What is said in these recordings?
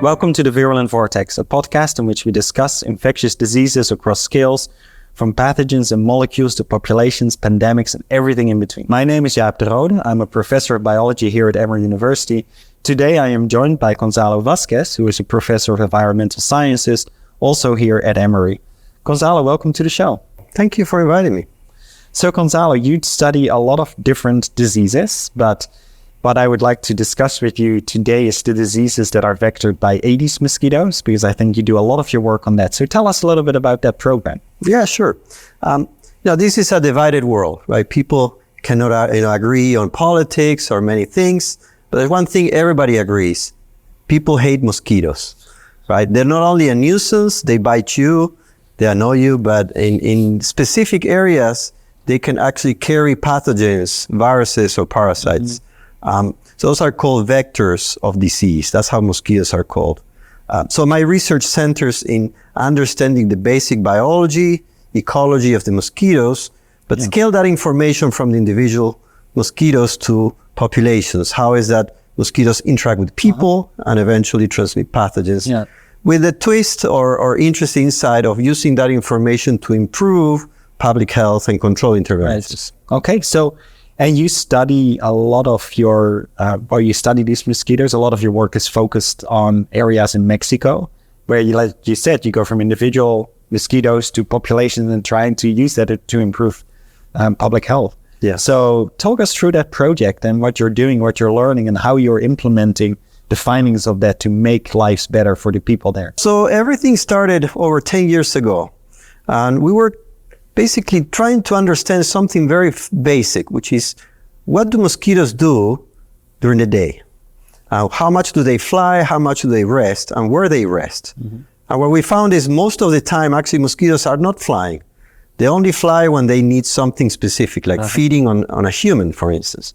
Welcome to the Virulent Vortex, a podcast in which we discuss infectious diseases across scales, from pathogens and molecules to populations, pandemics, and everything in between. My name is Jaap de Rode. I'm a professor of biology here at Emory University. Today I am joined by Gonzalo Vazquez, who is a professor of environmental sciences, also here at Emory. Gonzalo, welcome to the show. Thank you for inviting me. So Gonzalo, you study a lot of different diseases, but what I would like to discuss with you today is the diseases that are vectored by Aedes mosquitoes, because I think you do a lot of your work on that. So tell us a little bit about that program. Yeah, sure. Now, this is a divided world, right? People cannot agree on politics or many things, but there's one thing everybody agrees. People hate mosquitoes, right? They're not only a nuisance, they bite you, they annoy you, but in specific areas, they can actually carry pathogens, viruses, or parasites. So those are called vectors of disease. That's how mosquitoes are called. So my research centers in understanding the basic biology, ecology of the mosquitoes, but scale that information from the individual mosquitoes to populations. How is that mosquitoes interact with people and eventually transmit pathogens? With a twist or interesting insight of using that information to improve public health and control interventions. Right. Okay, so and you study a lot of your, you study these mosquitoes. A lot of your work is focused on areas in Mexico, where you, like you said, you go from individual mosquitoes to populations and trying to use that to improve public health. Yeah. So talk us through that project and what you're doing, what you're learning, and how you're implementing the findings of that to make lives better for the people there. So everything started over 10 years ago, and we were basically trying to understand something very basic, which is what do mosquitoes do during the day? How much do they fly? How much do they rest? And where they rest? And what we found is most of the time, actually, mosquitoes are not flying. They only fly when they need something specific, like feeding on a human, for instance.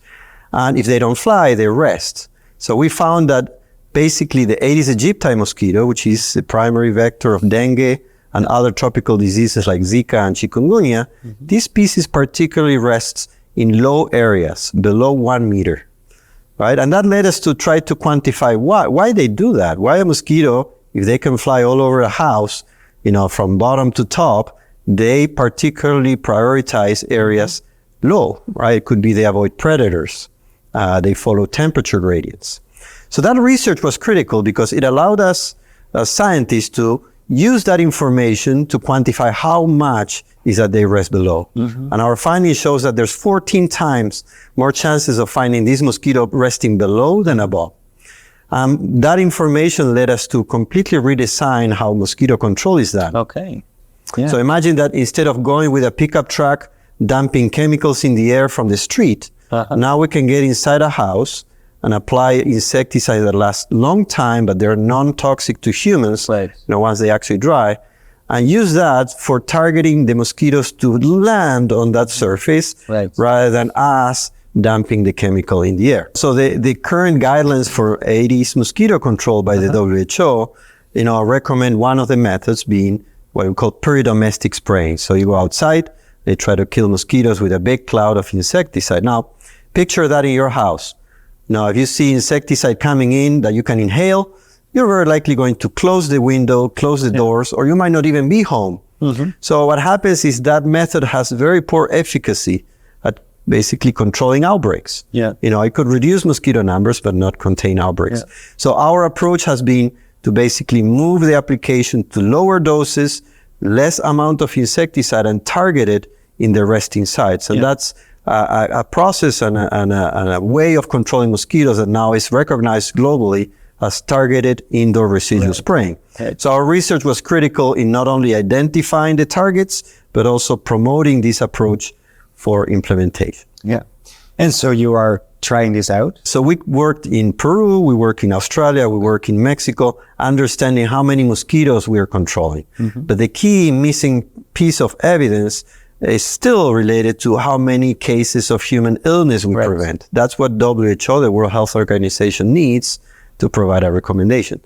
And if they don't fly, they rest. So we found that basically the Aedes aegypti mosquito, which is the primary vector of dengue and other tropical diseases like Zika and chikungunya, this species particularly rests in low areas, below 1 meter, right? And that led us to try to quantify why they do that. Why a mosquito, if they can fly all over a house, from bottom to top, they particularly prioritize areas low, right? It could be they avoid predators. They follow temperature gradients. So that research was critical because it allowed us as scientists to use that information to quantify how much is that they rest below. And our finding shows that there's 14 times more chances of finding this mosquito resting below than above. That information led us to completely redesign how mosquito control is done. Okay. Yeah. So imagine that instead of going with a pickup truck, dumping chemicals in the air from the street, now we can get inside a house and apply insecticides that last long time, but they're non-toxic to humans, once they actually dry, and use that for targeting the mosquitoes to land on that surface rather than us dumping the chemical in the air. So the current guidelines for Aedes mosquito control by the WHO, recommend one of the methods being what we call peridomestic spraying. So you go outside, they try to kill mosquitoes with a big cloud of insecticide. Now, picture that in your house. Now, if you see insecticide coming in that you can inhale, you're very likely going to close the window, close the doors, or you might not even be home. So what happens is that method has very poor efficacy at basically controlling outbreaks. It could reduce mosquito numbers, but not contain outbreaks. So our approach has been to basically move the application to lower doses, less amount of insecticide, and target it in the resting sites. And that's a process and a way of controlling mosquitoes that now is recognized globally as targeted indoor residual spraying. So our research was critical in not only identifying the targets, but also promoting this approach for implementation. And so you are trying this out? So we worked in Peru, we work in Australia, we work in Mexico, understanding how many mosquitoes we are controlling. But the key missing piece of evidence is still related to how many cases of human illness we prevent. That's what WHO, the World Health Organization, needs to provide a recommendation.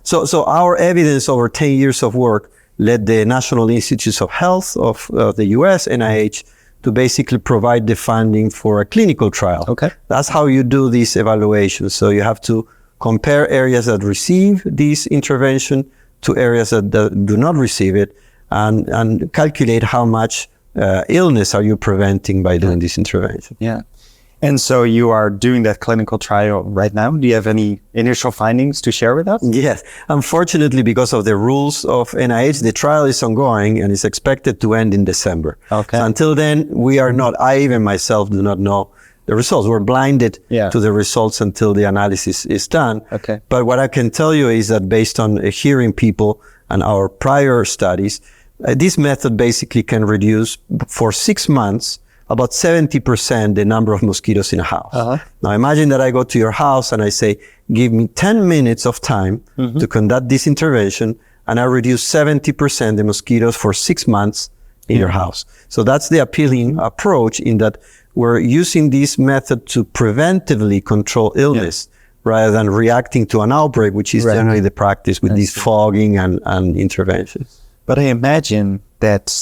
So our evidence over 10 years of work led the National Institutes of Health of the US, NIH, to basically provide the funding for a clinical trial. That's how you do these evaluations. So you have to compare areas that receive this intervention to areas that do not receive it, and calculate how much illness are you preventing by doing this intervention. Yeah. And so you are doing that clinical trial right now. Do you have any initial findings to share with us? Yes. Unfortunately, because of the rules of NIH, the trial is ongoing and is expected to end in December. Okay. So until then, we are not, I even myself do not know the results. We're blinded to the results until the analysis is done. Okay. But what I can tell you is that based on hearing people and our prior studies, this method basically can reduce for 6 months about 70% the number of mosquitoes in a house. Now imagine that I go to your house and I say, give me 10 minutes of time to conduct this intervention, and I reduce 70% the mosquitoes for 6 months in your house. So that's the appealing approach, in that we're using this method to preventively control illness rather than reacting to an outbreak, which is generally the practice with these fogging and interventions. But I imagine that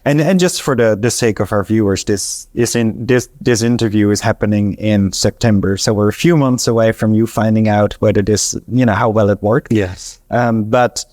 and just for the sake of our viewers, this interview is happening in September, so we're a few months away from you finding out whether this, how well it worked. Yes. But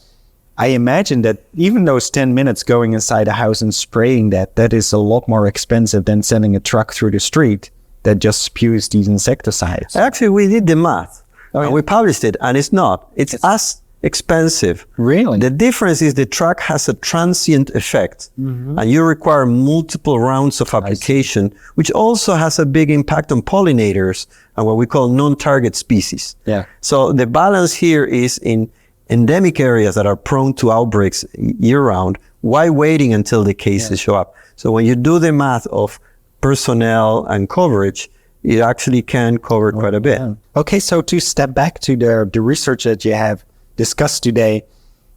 I imagine that even those 10 minutes going inside a house and spraying that is a lot more expensive than sending a truck through the street that just spews these insecticides. Actually, we did the math and we published it, and it's not. It's as expensive. Really? The difference is the truck has a transient effect, and you require multiple rounds of application, which also has a big impact on pollinators and what we call non-target species. Yeah. So the balance here is in endemic areas that are prone to outbreaks year-round. Why waiting until the cases show up? So when you do the math of personnel and coverage, it actually can cover quite a bit. Okay, so to step back to the research that you have discussed today,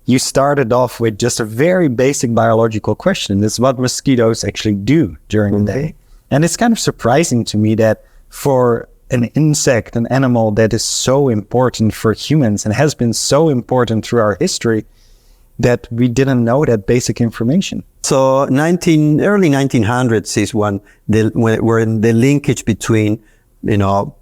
you started off with just a very basic biological question. This is what mosquitoes actually do during the day. And it's kind of surprising to me that for an insect, an animal that is so important for humans and has been so important through our history, that we didn't know that basic information. So early 1900s is when the linkage between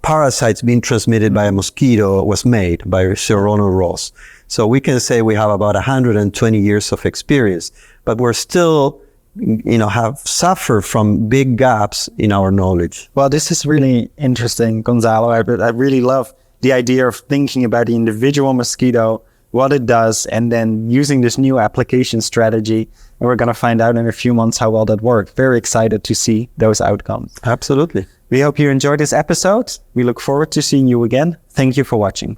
parasites being transmitted by a mosquito was made by Sir Ronald Ross. So we can say we have about 120 years of experience, but we're still, have suffered from big gaps in our knowledge. Well, this is really interesting, Gonzalo. I really love the idea of thinking about the individual mosquito, what it does, and then using this new application strategy. And we're going to find out in a few months how well that worked. Very excited to see those outcomes. Absolutely. We hope you enjoyed this episode. We look forward to seeing you again. Thank you for watching.